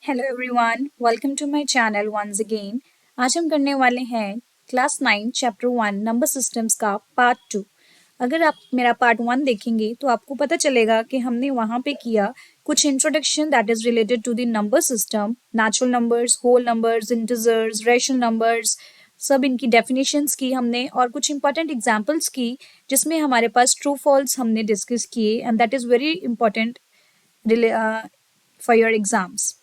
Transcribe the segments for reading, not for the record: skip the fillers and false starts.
Hello everyone, welcome to my channel once again. आज हम करने वाले हैं क्लास 9 चैप्टर 1 नंबर सिस्टम्स का पार्ट 2। अगर आप मेरा पार्ट 1 देखेंगे तो आपको पता चलेगा कि हमने वहाँ पे किया कुछ introduction that is related to the number system, natural numbers, whole numbers, integers, rational numbers, सब इनकी डेफिनेशंस की हमने और कुछ इंपॉर्टेंट एग्जांपल्स की जिसमें हमारे पास ट्रू फॉल्स हमने डिस्कस किए and that is very important for your exams.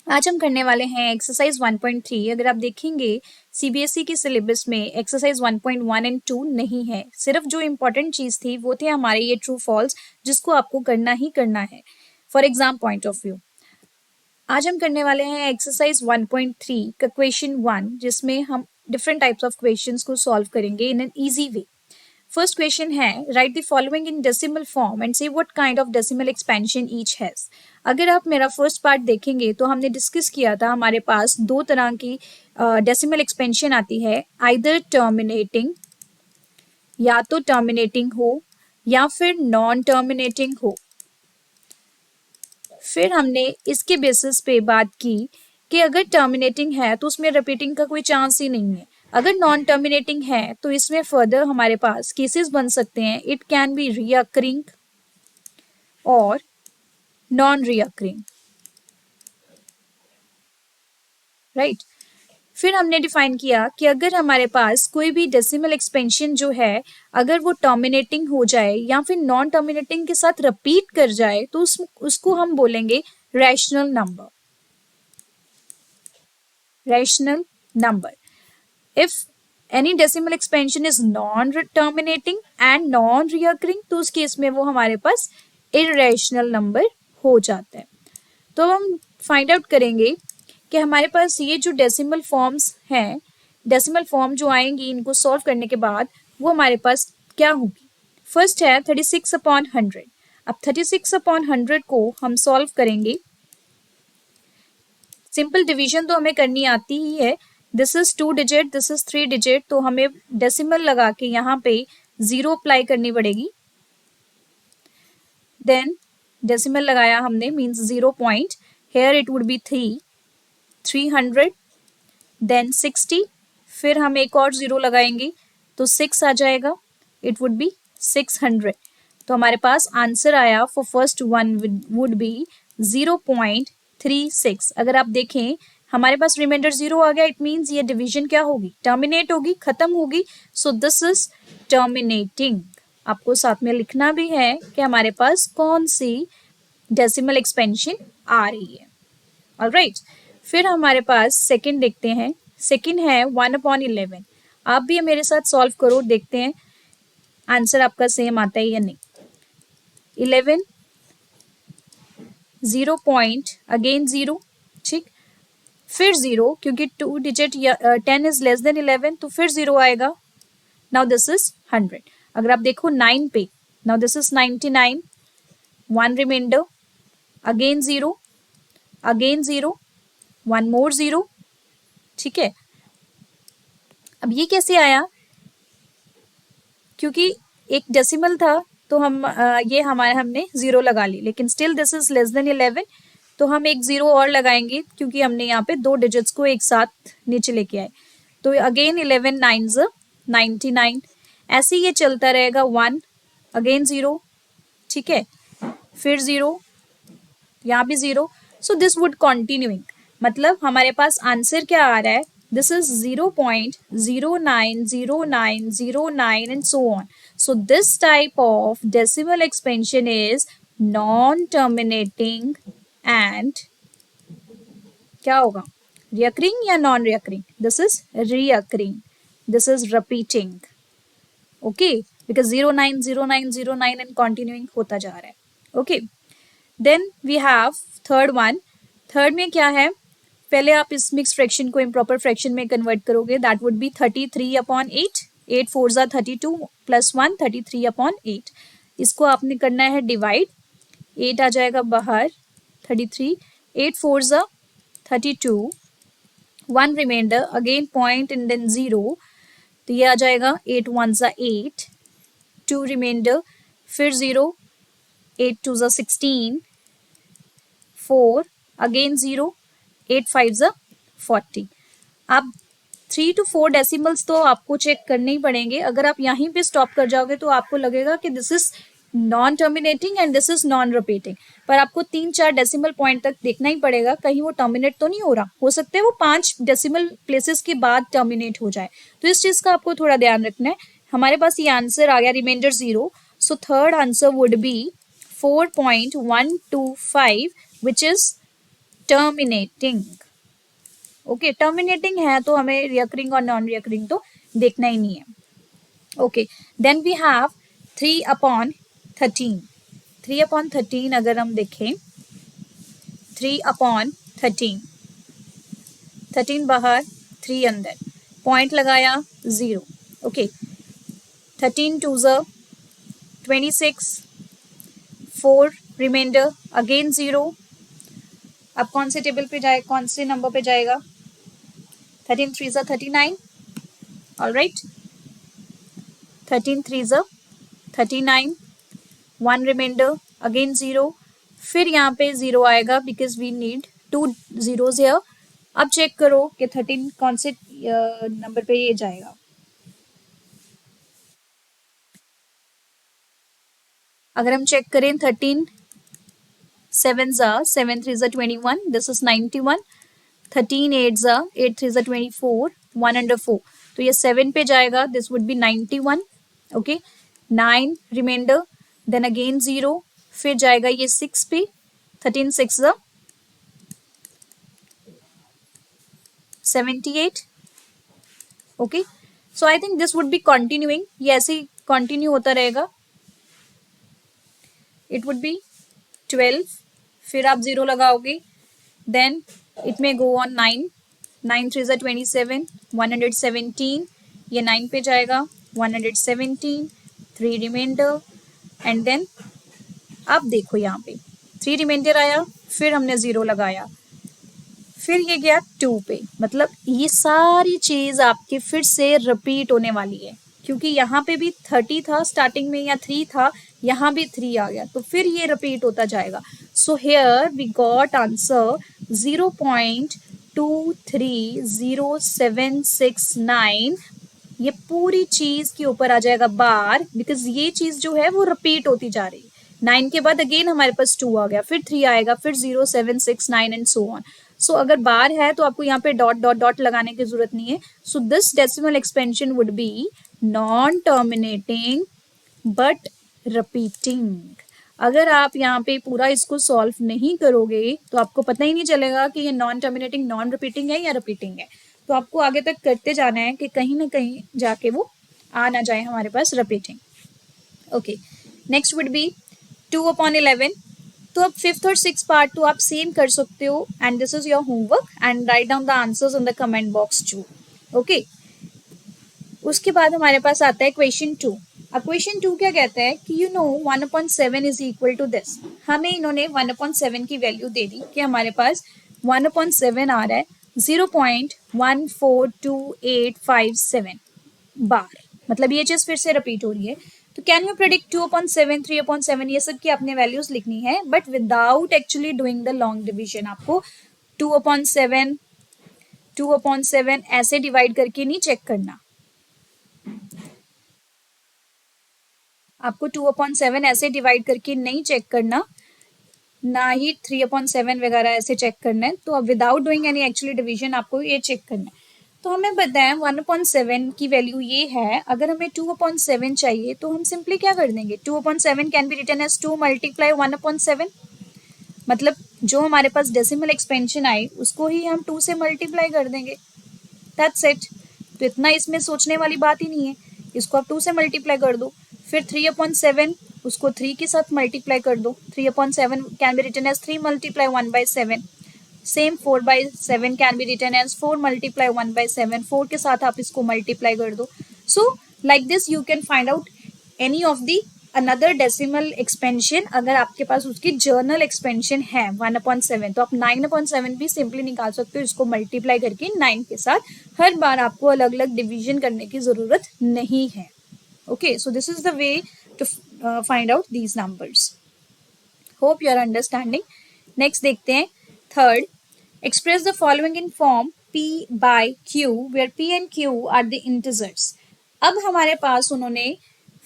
आज हम करने वाले हैं एक्सरसाइज 1.3। अगर आप देखेंगे सीबीएसई के सिलेबस में एक्सरसाइज 1.1 एंड 2 नहीं है। सिर्फ जो इम्पोर्टेंट चीज़ थी वो थे हमारे ये ट्रू फॉल्स जिसको आपको करना ही करना है for exam point of view. आज हम करने वाले हैं एक्सरसाइज 1.3 का क्वेश्चन 1 जिसमें हम डिफरेंट टाइप्स ऑफ क्वेश्चंस को सॉल्व करेंगे in an easy way. First question है write the following in decimal form and say what kind of decimal expansion each has. अगर आप मेरा फर्स्ट पार्ट देखेंगे तो हमने डिस्कस किया था हमारे पास दो तरह की डेसिमल एक्सपेंशन आती है, आइदर टर्मिनेटिंग, या तो टर्मिनेटिंग हो या फिर नॉन टर्मिनेटिंग हो। फिर हमने इसके बेसिस पे बात की कि अगर टर्मिनेटिंग है तो उसमें रिपीटिंग का कोई चांस ही नहीं है। अगर नॉन टर्मिनेटिंग है तो इसमें फर्दर हमारे पास केसेस बन सकते हैं, इट कैन बी रीअकरिंग और नॉन रीअकरिंग, राइट। फिर हमने डिफाइन किया कि अगर हमारे पास कोई भी डेसिमल एक्सपेंशन जो है अगर वो टर्मिनेटिंग हो जाए या फिर नॉन टर्मिनेटिंग के साथ रिपीट कर जाए तो उसको हम बोलेंगे rational number. Rational number, if any decimal expansion is non-terminating and non-reoccurring तो उस केस में वो हमारे पास irrational number हो जाता है। तो हम फाइंड आउट करेंगे कि हमारे पास ये जो डेसिमल फॉर्म्स हैं, डेसिमल फॉर्म जो आएंगी इनको सॉल्व करने के बाद वो हमारे पास क्या होगी। फर्स्ट है 36/100। अब 36/100 को हम सॉल्व करेंगे। सिंपल डिवीजन तो हमें करनी आती ही है। This is 2 digit, this is 3 digit, तो हमें डेसिमल लगा के यहाँ पे 0 अप्लाई करनी पड़ेगी। देन डेसिमल लगाया हमने means 0 point, here it would be 300, then 60, फिर हम एक और 0 लगाएंगे तो 6 आ जाएगा, इट वुड बी 600। तो हमारे पास आंसर आया for first one would be 0.36। अगर आप देखें हमारे पास रिमाइंडर 0 आ गया, इट मीन्स ये डिवीजन क्या होगी, टर्मिनेट होगी, खत्म होगी। सो दिस इज टर्मिनेटिंग। आपको साथ में लिखना भी है कि हमारे पास कौन सी डेसिमल एक्सपेंशन आ रही है। ऑलराइट, फिर हमारे पास सेकंड देखते हैं। सेकंड है 1/11। आप भी मेरे साथ सॉल्व करो, देखते हैं आंसर आपका सेम आता है या नहीं। 11, 0 पॉइंट, अगेन 0, ठीक, फिर 0 क्योंकि 2 डिजिट 10 इज लेस देन 11 तो फिर 0 आएगा। Now this is 100। अगर आप देखो 9 पे, now this is 99, 1 reminder, again 0, again 0, 1 more 0, ठीक है। अब ये कैसे आया, क्योंकि एक डेसिमल था तो हम ये हमने 0 लगा ली, लेकिन still this is less than 11 तो हम एक 0 और लगाएंगे क्योंकि हमने यहाँ पे दो डिजिट्स को एक साथ नीचे लेके आए। तो अगेन 11 9s 99, ऐसे ये चलता रहेगा। 1, अगेन 0, ठीक है, फिर 0, यहाँ भी 0। सो दिस वुड कंटिन्यूइंग, मतलब हमारे पास आंसर क्या आ रहा है, this is 0.090909 and so on. So this type of decimal expansion is non-terminating and क्या होगा, reoccurring या non-reoccurring? This is reoccurring. This is repeating. Okay, because 090909 and continuing होता जा रहा है। Okay, then we have third one. Third में क्या है, पहले आप इस मिक्स फ्रैक्शन को इम्प्रॉपर फ्रैक्शन में कन्वर्ट करोगे, that would be 33/8, 8 4s 32 plus 1 33/8। इसको आपने करना है डिवाइड, 8 आ जाएगा बाहर, 33, 8 4s 32, 1 reminder, again point and then 0, तो ये आ जाएगा 8 1s 8, 2 रिमाइंडर, फिर 0, 8 2s 16, 4, अगेन 0, 8 5 40। आप 3 to 4 डेसिमल्स तो आपको चेक करने ही पड़ेंगे। अगर आप यहीं पे स्टॉप कर जाओगे तो आपको लगेगा कि this is non terminating and this is non repeating, पर आपको 3-4 डेसिमल पॉइंट तक देखना ही पड़ेगा कहीं वो टर्मिनेट तो नहीं हो रहा। हो सकता है वो 5 डेसिमल प्लेसेस के बाद टर्मिनेट हो जाए, तो इस चीज का आपको थोड़ा ध्यान रखना है। हमारे पास ये आंसर आ गया reminder 0, so third answer would be 4.125 which is terminating. Okay, terminating है तो हमें रिकरिंग और नॉन रिकरिंग तो देखना ही नहीं है। Okay, then we have 3/13। 3/13 अगर हम देखें, 3/13, 13 बाहर 3 अंदर, पॉइंट लगाया 0। Okay, 13 2 26, 4 reminder again 0। अब कौन से टेबल पे जाए, कौन से नंबर पे जाएगा? 13 3 39। ऑलराइट, 13 3 39, 1 रिमाइंडर अगेन 0, फिर यहाँ पे 0 आएगा because we need 2 zeros here। अब चेक करो कि 13 कौन से नंबर पे ये जाएगा। अगर हम चेक करें 13 7 7 3 21, दिस इज 91। 13 8 8 3 24, 1 under 4, तो ये 7 पे जाएगा, this would be 91। Okay, 9 reminder, then again 0, फिर जाएगा ये 6 पे, 13 6 78। Okay, so I think this would be continuing, ये ऐसे ही कंटिन्यू होता रहेगा। इट वुड बी 12, फिर आप 0 लगाओगे, then it may go on 9, 9 3 27, 117, ये 9 पे जाएगा, 117, 3 रिमाइंडर, एंड देन अब देखो यहाँ पे 3 रिमाइंडर आया, फिर हमने 0 लगाया, फिर ये गया 2 पे। मतलब ये सारी चीज आपकी फिर से रिपीट होने वाली है, क्योंकि यहाँ पे भी 30 था स्टार्टिंग में या 3 था, यहाँ भी 3 आ गया, तो फिर ये रिपीट होता जाएगा। So here we got answer 0.2306769। ये पूरी चीज के ऊपर आ जाएगा बार, बिकॉज ये चीज जो है वो रिपीट होती जा रही है। 9 के बाद अगेन हमारे पास 2 आ गया, फिर 3 आएगा, फिर 0 7 6 9 एंड सो ऑन। सो अगर बार है तो आपको यहाँ पे डॉट डॉट डॉट लगाने की जरूरत नहीं है। So this decimal expansion would be non terminating but repeating. अगर आप यहाँ पे पूरा इसको सॉल्व नहीं करोगे तो आपको पता ही नहीं चलेगा कि ये नॉन टर्मिनेटिंग नॉन रिपीटिंग है या रिपीटिंग है। तो आपको आगे तक करते जाना है कि कहीं ना कहीं जाके वो आ ना जाए हमारे पास repeating. Okay, next would be 2/11। तो अब 5th और 6th पार्ट तो आप सेम कर सकते हो, and this is your homework, and write down the answers in the comment box too. Okay, उसके बाद हमारे पास आता है क्वेश्चन 2। अब क्वेश्चन 2 क्या कहता है कि you know 1/7 is equal to this. हमें इन्होंने 1/7 की वैल्यू दे दी कि हमारे पास 1/7 आ रहा है 0.142857 बार। मतलब ये चीज फिर से रिपीट हो रही है। तो कैन यू प्रेडिक्ट 2/7 3/7, ये सब की अपने वैल्यूज लिखनी है, but without actually doing the long division. आपको 2/7 ऐसे डिवाइड करके नहीं चेक करना, आपको 2/7 ऐसे डिवाइड करके नहीं चेक करना, ना ही 3/7 वगैरह ऐसे चेक करना है। तो अब without doing any actually division आपको ये चेक करना है। तो हमें बताएं 1/7 की वैल्यू ये है, अगर हमें 2/7 चाहिए तो हम सिंपली क्या कर देंगे, 2/7 can be written as 2 multiply 1/7। मतलब जो हमारे पास डेसिमल एक्सपेंशन आई उसको ही हम 2 से मल्टीप्लाई कर देंगे, दैट्स इट। तो इतना इसमें सोचने वाली बात ही नहीं है, इसको आप 2 से मल्टीप्लाई कर दो। फिर 3/7 उसको 3 के साथ मल्टीप्लाई कर दो, 3/7 can be written as 3 multiply 1/7। Same 4/7 can be written as 4 multiply 1/7, 4 के साथ आप इसको मल्टीप्लाई कर दो। So like this you can find out any of the another decimal expansion. अगर आपके पास उसकी जर्नल एक्सपेंशन है 1/7, तो आप 9/7 भी सिंपली निकाल सकते हो इसको मल्टीप्लाई करके 9 के साथ। हर बार आपको अलग अलग डिवीजन करने की जरूरत नहीं है। Okay, so this is the way to find out these numbers. Hope you are understanding. Next देखते हैं third, Express the following in form p by q where p and q are the integers. अब हमारे पास उन्होंने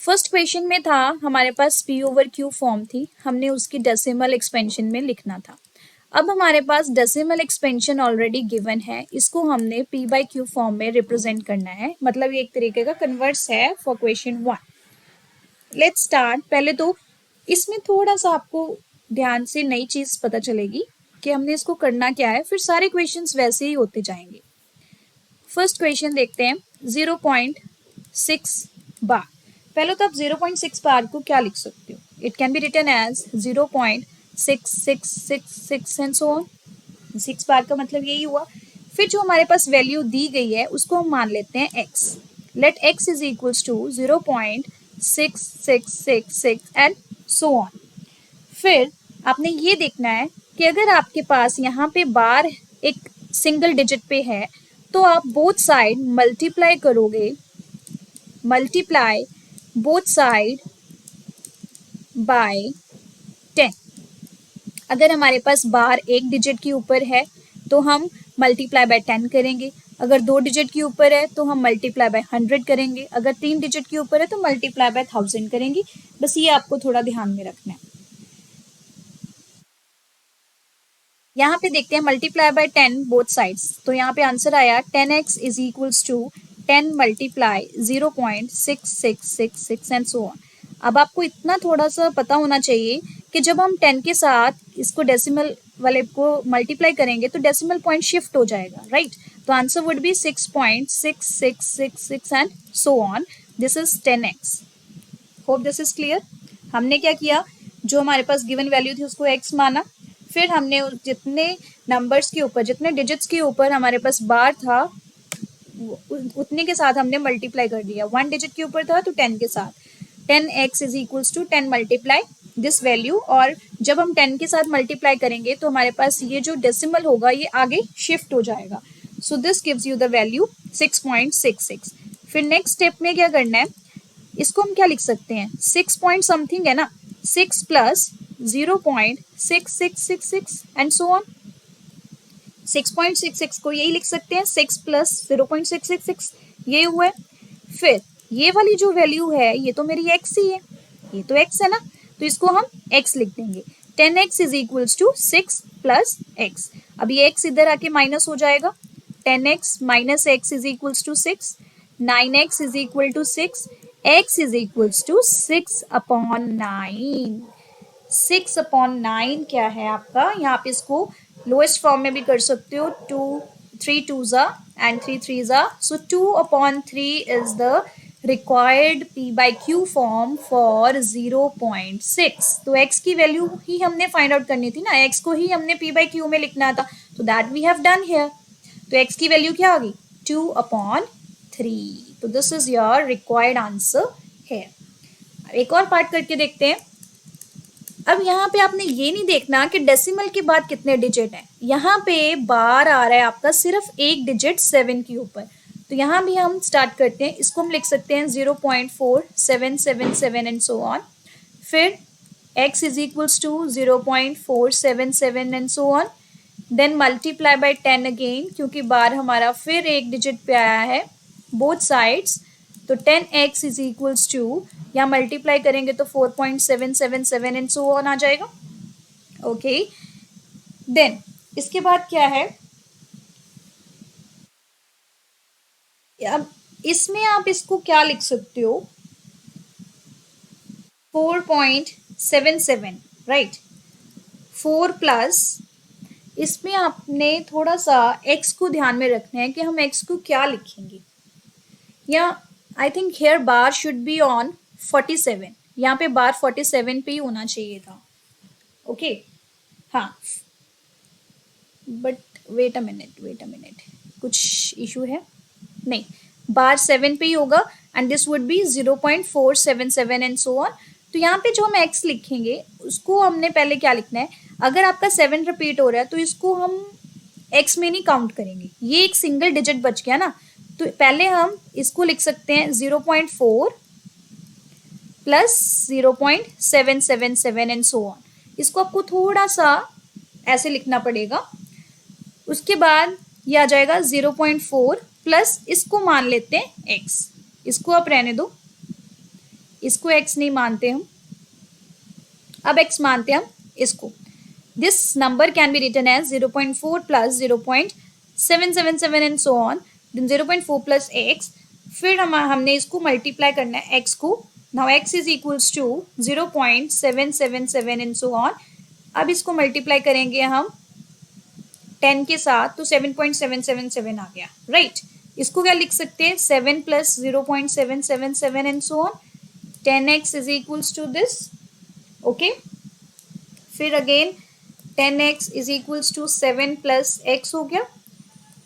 first question में था हमारे पास p over q form थी, हमने उसकी डेसिमल एक्सपेंशन में लिखना था. अब हमारे पास डेसिमल एक्सपेंशन ऑलरेडी गिवन है, इसको हमने p बाई q फॉर्म में रिप्रेजेंट करना है, मतलब ये एक तरीके का कन्वर्स है फॉर क्वेश्चन 1. Let's start. पहले तो इसमें थोड़ा सा आपको ध्यान से नई चीज पता चलेगी कि हमने इसको करना क्या है, फिर सारे क्वेश्चंस वैसे ही होते जाएंगे. फर्स्ट क्वेश्चन देखते हैं. 0.6 बार. पहले तो आप 0.6 बार को क्या लिख सकते हो? It can be written as 0.6666 and so on. 6 bar का मतलब यही हुआ. फिर जो हमारे पास वैल्यू दी गई है उसको हम मान लेते हैं x. Let x is equals to 0.6666 and so on. फिर आपने ये देखना है कि अगर आपके पास यहाँ पे बार एक सिंगल डिजिट पे है तो आप बोथ साइड मल्टीप्लाई करोगे, मल्टीप्लाई बोथ साइड बाय 10. अगर हमारे पास बार एक डिजिट के ऊपर है तो हम मल्टीप्लाई बाय 10 करेंगे, अगर 2 डिजिट के ऊपर है तो हम मल्टीप्लाई बाय 100 करेंगे, अगर 3 डिजिट के ऊपर है तो मल्टीप्लाई बाय 1000 करेंगे. बस ये आपको थोड़ा ध्यान में रखना है. यहाँ पे देखते हैं मल्टीप्लाई बाय 10 बोथ साइड्स. तो यहाँ पे आंसर आया 10x is equals to 10 multiply 0.6666 and so on. अब आपको इतना थोड़ा सा पता होना चाहिए कि जब हम 10 के साथ इसको डेसिमल वाले को मल्टीप्लाई करेंगे तो डेसिमल पॉइंट शिफ्ट हो जाएगा, राइट? तो answer would B 6.6666 and so on. This is 10x. Hope this is clear. हमने क्या किया, जो हमारे पास गिवन वैल्यू थी उसको x माना, फिर हमने जितने नंबर्स के ऊपर, जितने डिजिट्स के ऊपर हमारे पास बार था उतने के साथ हमने मल्टीप्लाई कर दिया. 1 डिजिट के ऊपर था तो 10 के साथ. 10x is equals to 10 multiply this value. और जब हम 10 के साथ मल्टीप्लाई करेंगे तो हमारे पास ये जो डेसिमल होगा ये आगे शिफ्ट हो जाएगा. So this gives you the value 6.66. फिर नेक्स्ट स्टेप में क्या करना है, इसको हम क्या लिख सकते हैं, 6 पॉइंट समथिंग है ना, 6 प्लस 0.6666 एंड सो ऑन. 6.66 को यही लिख सकते हैं, 6 प्लस 0.666 ये हुआ है. फिर ये वाली जो वैल्यू है ये तो मेरी x ही है, ये तो x है ना, तो इसको हम x लिख देंगे. 10x is equals to 6 plus x. अब ये x इधर आके माइनस हो जाएगा. 10x minus x is equals to 6. 9x is equal to 6. x is equals to 6 upon 9. 6 upon 9 क्या है आपका, यहाँ पे इसको लोएस्ट फॉर्म में भी कर सकते हो. 3 2s and 3 3s. So 2 upon 3 is the required p by q form for 0.6. तो x की वैल्यू ही हमने फाइंड आउट करनी थी ना, x को ही हमने p by q में लिखना था. तो that we have done here. तो x की वैल्यू क्या आ गई, 2 upon 3. तो this is your required answer here. एक और पार्ट करके देखते हैं. अब यहाँ पे आपने ये नहीं देखना कि डेसिमल के बाद कितने डिजिट हैं. यहाँ पे बार आ रहा है आपका सिर्फ एक डिजिट 7 के ऊपर. तो यहाँ भी हम स्टार्ट करते हैं, इसको हम लिख सकते हैं 0.4777 एंड सो ऑन. फिर x is equals to 0.477 and so on. Then multiply by 10 again, क्योंकि बार हमारा फिर एक डिजिट पे आया है बोथ साइड्स. तो 10x इज इक्वल्स टू, यहाँ मल्टीप्लाई करेंगे तो 4.777 एंड सो ऑन आ जाएगा. ओके. देन इसके बाद क्या है, अब इसमें आप इसको क्या लिख सकते हो, 4.77, राइट. 4 प्लस, इसमें आपने थोड़ा सा x को ध्यान में रखना है कि हम x को क्या लिखेंगे. या I think here bar should be on 47. यहाँ पे बार 47 पे ही होना चाहिए था. ओके. हाँ, बट वेट अ मिनट, कुछ इशू है. नहीं, बार 7 पे ही होगा and this would B 0.477 and so on. तो यहाँ पे जो हम x लिखेंगे उसको हमने पहले क्या लिखना है, अगर आपका 7 रिपीट हो रहा है तो इसको हम x में नहीं काउंट करेंगे, ये एक सिंगल डिजिट बच गया ना. तो पहले हम इसको लिख सकते हैं 0.4 प्लस 0.777 एंड सो ऑन. इसको आपको थोड़ा सा ऐसे लिखना पड़ेगा. उसके बाद ये आ जाएगा 0.4 प्लस इसको मान लेते हैं x, इसको आप रहने दो, इसको x नहीं मानते हम, अब x मानते हैं हम इसको। This number can be written as 0.4 plus 0.777 and so on, then 0.4 plus x, फिर हमने इसको मल्टीप्लाई करना है x को। Now x is equals to 0.777 and so on. अब इसको मल्टीप्लाई करेंगे हम 10 के साथ तो 7.777 आ गया, राइट। इसको क्या लिख सकते हैं, 7 plus 0.777 and so on, 10x is equals to this, okay. फिर again 10x is equals to 7 plus x हो गया,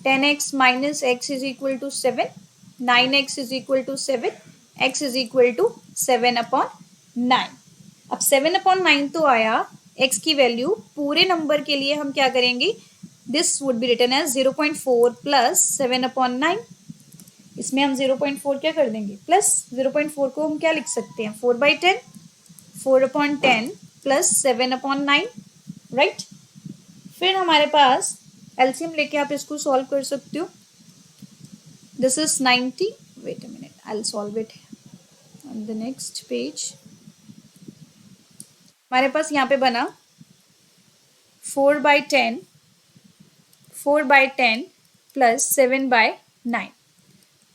10x minus x is equal to 7, 9x is equal to 7, x is equal to 7/9। अब 7/9 तो आया x की value, पूरे number के लिए हम क्या करेंगे, this would be written as 0.4 plus 7/9। इसमें हम 0.4 क्या कर देंगे, प्लस 0.4 को हम क्या लिख सकते हैं, 4/10, 4/10 प्लस 7/9, राइट। फिर हमारे पास एलसीएम लेके आप इसको सॉल्व कर सकते हो। This is 90, wait a minute, I will solve it on the next page. हमारे पास यहाँ पे बना 4/10 प्लस 7/9,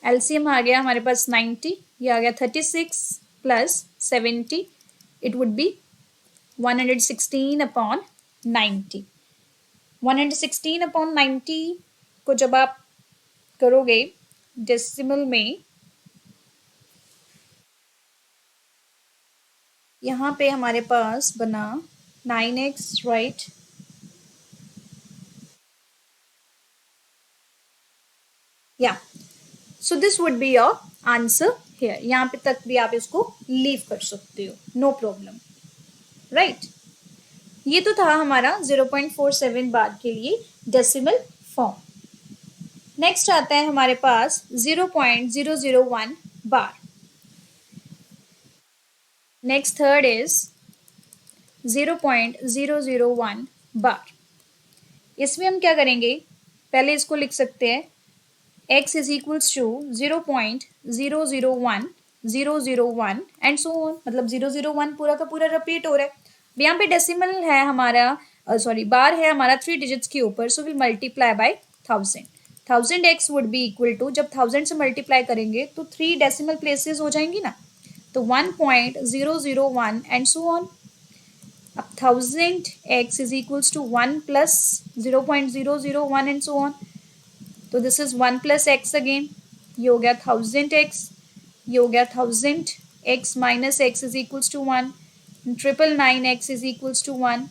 एलसीएम आ गया हमारे पास 90, ये आ गया 36 प्लस 70, इट वुड बी 116/90। 116/90 को जब आप करोगे डेसिमल में, यहाँ पे हमारे पास बना 9x, राइट। या so this would be your answer here, यहाँ पे तक भी आप इसको लीव कर सकते हो, नो प्रॉब्लम, राइट। ये तो था हमारा 0.47 बार के लिए डेसिमल फॉर्म। नेक्स्ट आता है हमारे पास 0.001 बार। नेक्स्ट थर्ड इज 0.001 बार। इसमें हम क्या करेंगे, पहले इसको लिख सकते हैं x is equals to 0.001 and so on, मतलब 001 पूरा का पूरा रिपीट हो रहा है। यहाँ पे डेसिमल है हमारा, सॉरी बार है हमारा 3 डिजिट्स के ऊपर, so will multiply by 1000। 1000x would be equal to, जब 1000 से मल्टीप्लाई करेंगे तो 3 डेसिमल प्लेसेस हो जाएंगी ना, तो 1.001 एंड सो ऑन। अब 1000x is equals to 1 plus 0.001 and so on, तो this is 1 plus x again, ये हो गया 1000x, ये हो गया 1000x minus x is equals to 1, 999x is equals to 1,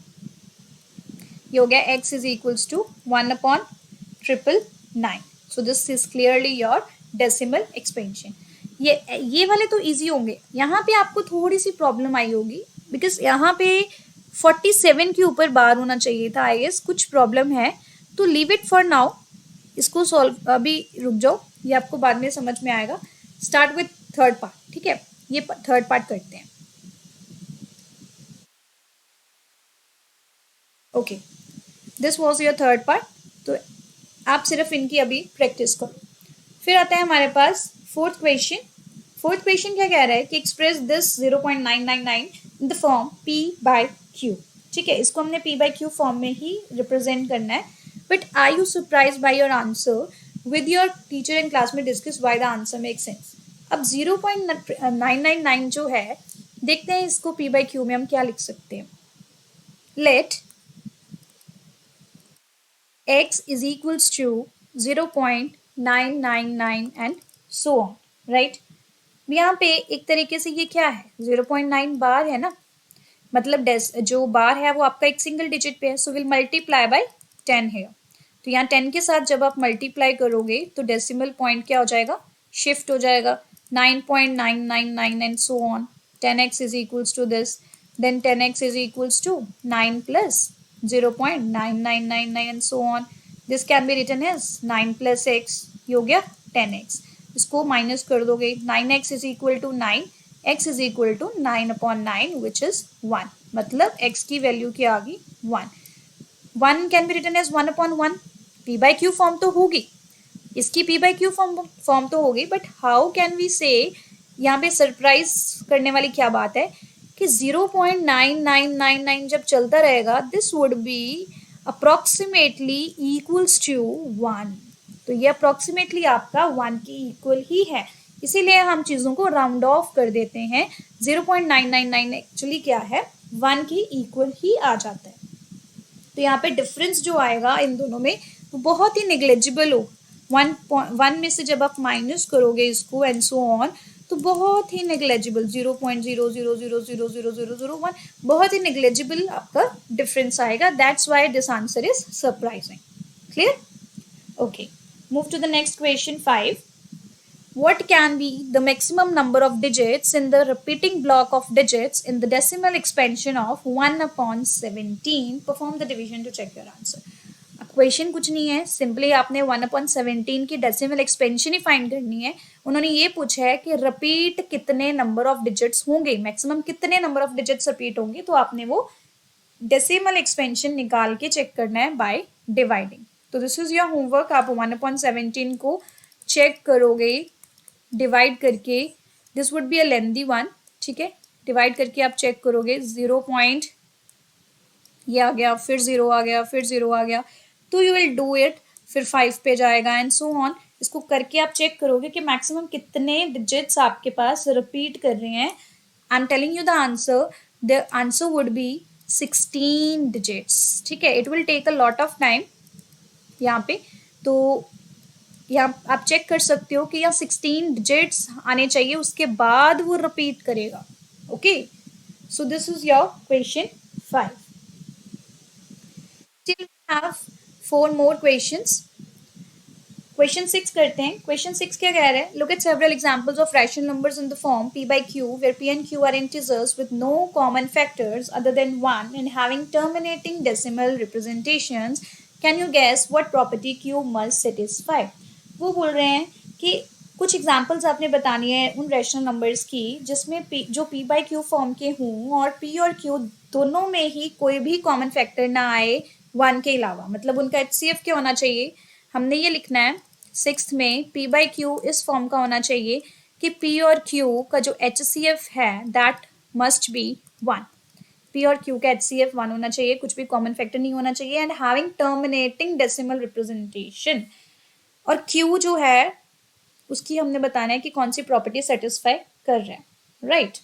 ये हो गया x is equals to 1/999। So this is clearly your decimal expansion. ये वाले तो इजी होंगे, यहाँ पे आपको थोड़ी सी प्रॉब्लम आई होगी बिकॉज यहाँ पे 47 के ऊपर बार होना चाहिए था, आई गेस कुछ प्रॉब्लम है, तो लीव इट फॉर नाउ, इसको सॉल्व, अभी रुक जाओ, ये आपको बाद में समझ में आएगा। स्टार्ट विथ थर्ड पार्ट, ठीक है, ये थर्ड पार्ट करते हैं। Okay, this was your third part, तो आप सिर्फ इनकी अभी प्रैक्टिस करो। फिर आता है हमारे पास फोर्थ क्वेश्चन। फोर्थ क्वेश्चन क्या कह रहा है कि express this 0.999 in the form p/q, ठीक है, इसको हमने p/q फॉर्म में ही रिप्रेजेंट करना है। But are you surprise by your answer, with your teacher and class में discuss why the answer make sense. अब 0.999 जो है, देखते हैं इसको p/q में हम क्या लिख सकते हैं। Let x is equals to 0.999 and so on, right? यहाँ पे एक तरीके से ये क्या है, 0.9 बार है ना, मतलब जो बार है वो आपका एक सिंगल डिजिट पे है, सो विल मल्टीप्लाई बाय 10 है, तो यहाँ 10 के साथ जब आप मल्टीप्लाई करोगे तो डेसिमल पॉइंट क्या हो जाएगा, शिफ्ट हो जाएगा, 9.999 and so on, 10x is equals to this, then 10x is equals to 9 plus 0.9999 and so on, this can be written as 9 plus x, ये हो गया 10x, इसको माइनस कर दोगे, 9x is equal to 9, x is equal to 9/9 which is 1, मतलब x की value क्या आ गई 1 can be written as 1/1, P by Q form तो होगी, इसकी पी बाई क्यू फॉर्म तो होगी, बट हाउ कैन वी से, यहाँ पे सरप्राइज करने वाली क्या बात है कि 0.9999 जब चलता रहेगा, this would be approximately equals to 1। तो ये अप्रोक्सीमेटली आपका 1 के इक्वल ही है, इसीलिए हम चीज़ों को राउंड ऑफ कर देते हैं। 0.999 एक्चुअली क्या है, 1 के इक्वल ही आ जाता है। तो यहाँ पे डिफरेंस जो आएगा इन दोनों में वो बहुत ही निग्लेजिबल हो। 1 में से जब आप माइनस करोगे इसको एंड सो ऑन, तो बहुत ही नेग्लेजिबल 0.00000001 बहुत ही नेग्लेजिबल आपका डिफरेंस आएगा। That's why this answer is surprising. Clear? Okay, move to the next question 5. What can be the maximum number of digits in the repeating block of digits in the decimal expansion of 1/17? Perform the division to check your answer. Question कुछ नहीं है, simply आपने 1/17 की decimal expansion ही find करनी है। उन्होंने ये पूछा है कि रिपीट कितने नंबर ऑफ डिजिट्स होंगे, मैक्सिमम कितने नंबर ऑफ डिजिट्स रिपीट होंगे, तो आपने वो डेसिमल एक्सपेंशन निकाल के चेक करना है बाय डिवाइडिंग। तो दिस इज योर होमवर्क। आप 1/17 को चेक करोगे डिवाइड करके, this would be a lengthy one, ठीक है। डिवाइड करके आप चेक करोगे 0 पॉइंट ये आ गया, फिर 0 आ गया, फिर 0 आ गया, तो यू विल डू इट, फिर 5 पे जाएगा एंड सो ऑन। इसको करके आप चेक करोगे कि मैक्सिमम कितने डिजिट्स आपके पास रिपीट कर रहे हैं। I am telling you the answer would be 16 digits, ठीक है। It will take a lot of time यहाँ पे, तो यहाँ आप चेक कर सकते हो कि यहाँ 16 डिजिट्स आने चाहिए, उसके बाद वो रिपीट करेगा। Okay, so this is your question 5. Still we have 4 more questions. Question 6 करते हैं। Question 6 क्या कह रहा है? Look at several examples of rational numbers in the form p by q, where p and q are integers with no common factors other than 1 and having terminating decimal representations. Can you guess what property q must satisfy? वो बोल रहे हैं कि कुछ examples आपने बतानी है उन रैशनल नंबर्स की जिसमें जो p बाई क्यू फॉर्म के हों और p और q दोनों में ही कोई भी कॉमन फैक्टर ना आए 1 के अलावा। मतलब उनका HCF क्या होना चाहिए, हमने ये लिखना है 6th में p बाई क्यू इस फॉर्म का होना चाहिए कि p और q का जो HCF है दैट मस्ट बी 1। p और q का HCF 1 होना चाहिए, कुछ भी कॉमन फैक्टर नहीं होना चाहिए, and having terminating decimal representation. और q जो है उसकी हमने बताना है कि कौन सी प्रॉपर्टी सेटिस्फाई कर रहा है, राइट।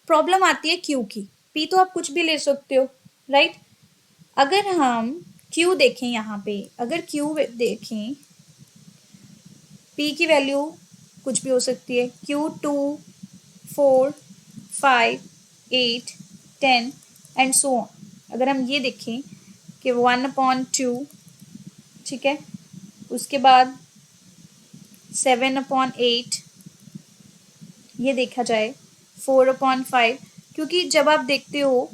प्रॉब्लम आती है q की। p तो आप कुछ भी ले सकते हो, राइट। अगर हम q देखें यहाँ पे, अगर q देखें, p की वैल्यू कुछ भी हो सकती है, q 2 4 5 8 10 एंड सो ऑन। अगर हम ये देखें कि 1/2, ठीक है, उसके बाद 7/8, ये देखा जाए 4/5, क्योंकि जब आप देखते हो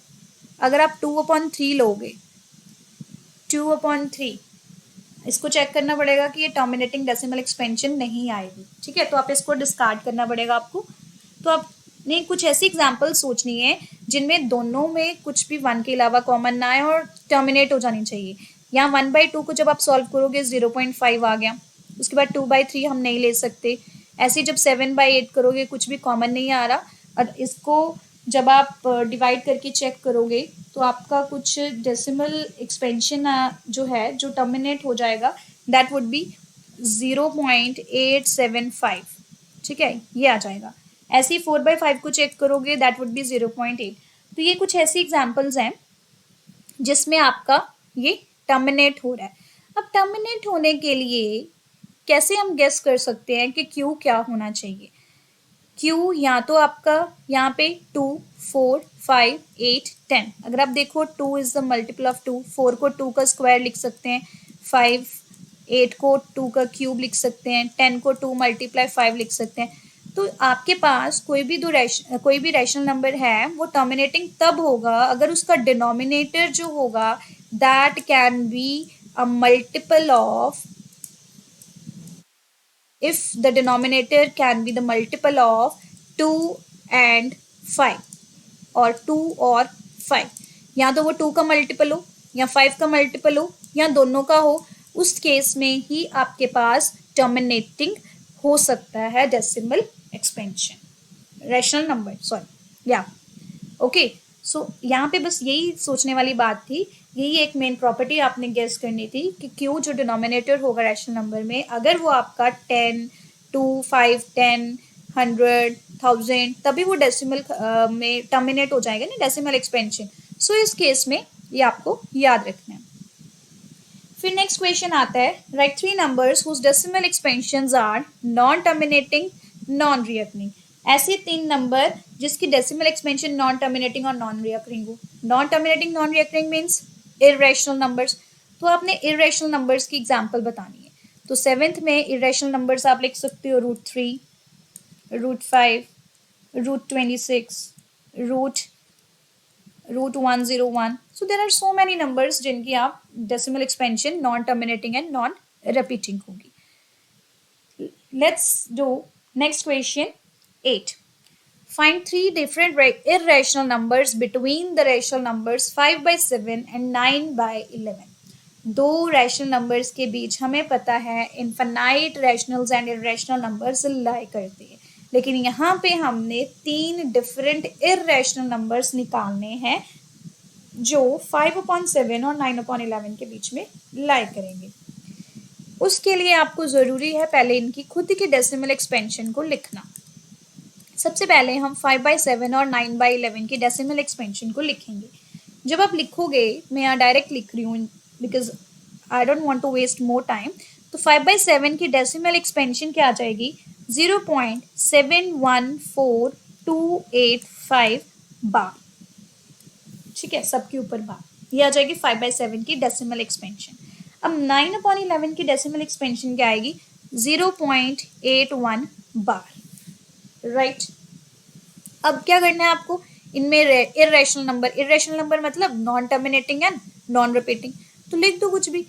अगर आप 2/3 लोगे, 2/3 इसको चेक करना पड़ेगा कि ये टर्मिनेटिंग डेसिमल एक्सपेंशन नहीं आएगी, ठीक है, तो आप इसको डिस्कार्ड करना पड़ेगा आपको। तो आपने कुछ ऐसी एग्जाम्पल सोचनी है जिनमें दोनों में कुछ भी 1 के अलावा कॉमन ना आए और टर्मिनेट हो जानी चाहिए। यहाँ 1/2 को जब आप सॉल्व करोगे 0.5 आ गया, उसके बाद 2/3 हम नहीं ले सकते। ऐसे जब 7/8 करोगे कुछ भी कॉमन नहीं आ रहा, और इसको जब आप डिवाइड करके चेक करोगे तो आपका कुछ डेसिमल एक्सपेंशन जो है जो टर्मिनेट हो जाएगा दैट वुड बी 0.875, ठीक है, ये आ जाएगा। ऐसे ही 4/5 को चेक करोगे दैट वुड बी 0.8। तो ये कुछ ऐसी एग्जाम्पल्स हैं जिसमें आपका ये टर्मिनेट हो रहा है। अब टर्मिनेट होने के लिए कैसे हम गेस कर सकते हैं कि क्यू क्या होना चाहिए। क्यू या तो आपका यहाँ पे 2 4 5 8 10, अगर आप देखो 2 इज द मल्टीपल ऑफ 2, 4 को 2 का स्क्वायर लिख सकते हैं, 5 8 को 2 का क्यूब लिख सकते हैं, 10 को 2 × 5 लिख सकते हैं। तो आपके पास कोई भी रैशनल नंबर है वो टर्मिनेटिंग तब होगा अगर उसका डिनोमिनेटर जो होगा that can be a multiple of, if the denominator can be the multiple of 2 and 5 और 2 और 5, या तो वो 2 का मल्टीपल हो या 5 का मल्टीपल हो या दोनों का हो, उस केस में ही आपके पास टर्मिनेटिंग हो सकता है decimal expansion, rational number, sorry, या ओके। सो यहाँ पे बस यही सोचने वाली बात थी, यही एक मेन प्रॉपर्टी आपने गेस करनी थी कि क्यों जो डिनोमिनेटर होगा रैशनल नंबर में, अगर वो आपका 10, 2, 5, 10, 100, 1000, तभी वो डेसिमल में टर्मिनेट हो जाएगा ना, डेसिमल एक्सपेंशन। सो इस केस में ये आपको याद रखना है। फिर नेक्स्ट क्वेश्चन आता है, right 3 numbers whose decimal expansions are non terminating, non recurring. ऐसे 3 नंबर जिसकी डेसिमल एक्सपेंशन नॉन टर्मिनेटिंग और नॉन रिकरिंग हो। Non terminating non recurring means irrational numbers. तो आपने इर्रेशनल नंबर्स की एग्जांपल बतानी है। तो 7th में इर्रेशनल नंबर्स आप लिख सकते हो √3, √5, √26, √101. So there are so many numbers जिनकी आप decimal expansion non terminating and non repeating होगी। Let's do next question 8. Find 3 different irrational numbers between the rational numbers 5/7 and 9/11. दो रैशनल नंबर्स के बीच हमें पता है infinite rationals and irrational numbers lie करते हैं, लेकिन यहाँ पे हमने 3 डिफरेंट इर्रेशनल नंबर्स निकालने हैं जो 5/7 और 9/11 के बीच में लाई करेंगे। उसके लिए आपको ज़रूरी है पहले इनकी खुद की डेसिमल एक्सपेंशन को लिखना। सबसे पहले हम 5/7 और 9/11 की डेसिमल एक्सपेंशन को लिखेंगे। जब आप लिखोगे, मैं यहाँ डायरेक्ट लिख रही हूँ because I don't want to waste more time. तो 5/7 की डेसिमल एक्सपेंशन क्या आ जाएगी, 0.714285 बार। ठीक है, सबके ऊपर बार, ये आ जाएगी 5/7 की डेसिमल एक्सपेंशन। अब 9/11 की डेसिमल एक्सपेंशन क्या आएगी, 0.81 बार, राइट। अब क्या करना है आपको, इनमें इर्रेशनल नंबर मतलब non terminating and non repeating, तो लिख दो कुछ भी।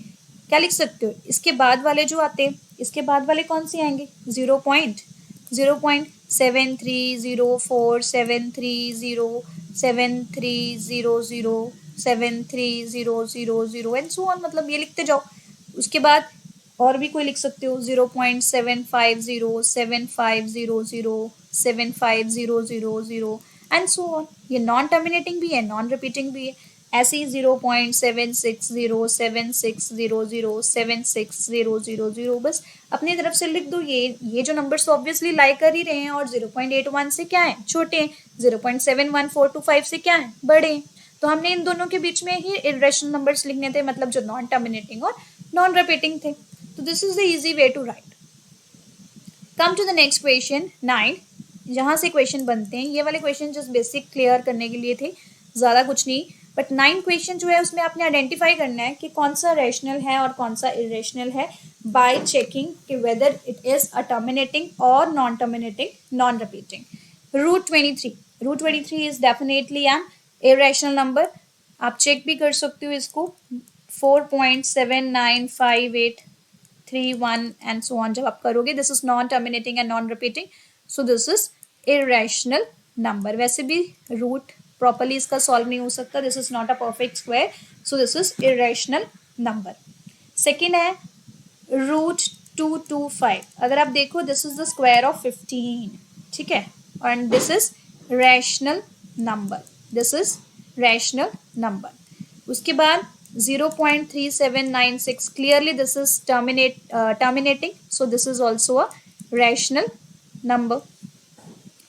क्या लिख सकते हो, इसके बाद वाले जो आते हैं, इसके बाद वाले कौन से आएंगे, 0.7304730730073000 एंड सो ऑन, मतलब ये लिखते जाओ। उसके बाद और भी कोई लिख सकते हो, 0.750750075000 एंड सो ऑन। ये नॉन टर्मिनेटिंग भी है, नॉन रिपीटिंग भी है। ऐसे ही 0.760760007600, बस अपनी तरफ से लिख दो। ये जो नंबर्स तो ऑब्वियसली लाई कर ही रहे हैं, और 0.81 से क्या है, छोटे हैं, 0.714225 से क्या है, बड़े हैं। तो हमने इन दोनों के बीच में ही इर्रेशनल नंबर्स लिखने थे, मतलब जो नॉन टर्मिनेटिंग और नॉन रिपीटिंग थे। तो this is the easy way to write. Come to the next question 9, जहां से क्वेश्चन बनते हैं। ये वाले क्वेश्चन जस्ट बेसिक क्लियर करने के लिए थे, ज़्यादा कुछ नहीं। बट 9 क्वेश्चन जो है उसमें आपने आइडेंटिफाई करना है कि कौन सा रैशनल है और कौन सा इरेशनल है, बाय चेकिंग कि whether it is a terminating और non terminating, non repeating. √23 is definitely an irrational number. आप चेक भी कर सकते हो इसको, 4.795831 एंड सो ऑन जब आप करोगे, this is non terminating and non repeating, so this is irrational number. वैसे भी रूट प्रॉपरली इसका सॉल्व नहीं हो सकता, this is not a perfect square, so this is irrational number. Second है √225। अगर आप देखो, this is the square of 15, ठीक है, and this is rational number, this is rational number. उसके बाद 0.3796, clearly this is terminating, so this is also a rational number.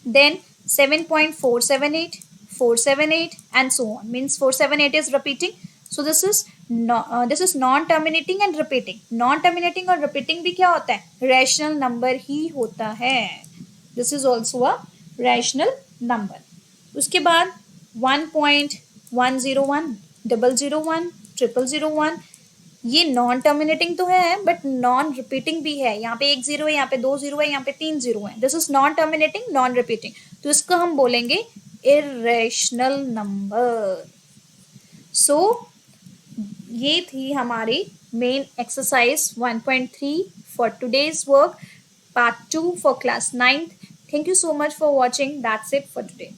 Then 7.478, 478 and so on, means 478 is repeating, so this is non-terminating and repeating. Non-terminating और repeating भी क्या होता है, rational number ही होता है, this is also a rational number. उसके बाद 1.101, 001, 001, ये नॉन टर्मिनेटिंग तो है बट नॉन रिपीटिंग भी है। यहाँ पे 1 0 है, यहाँ पे 2 0 है, यहाँ पे 3 0 है, this is non terminating, non repeating, तो इसको हम बोलेंगे इरेशनल नंबर। सो ये थी हमारी main exercise 1.3 for today's work, part 2 for class 9th. Thank you so much for watching. That's it for today.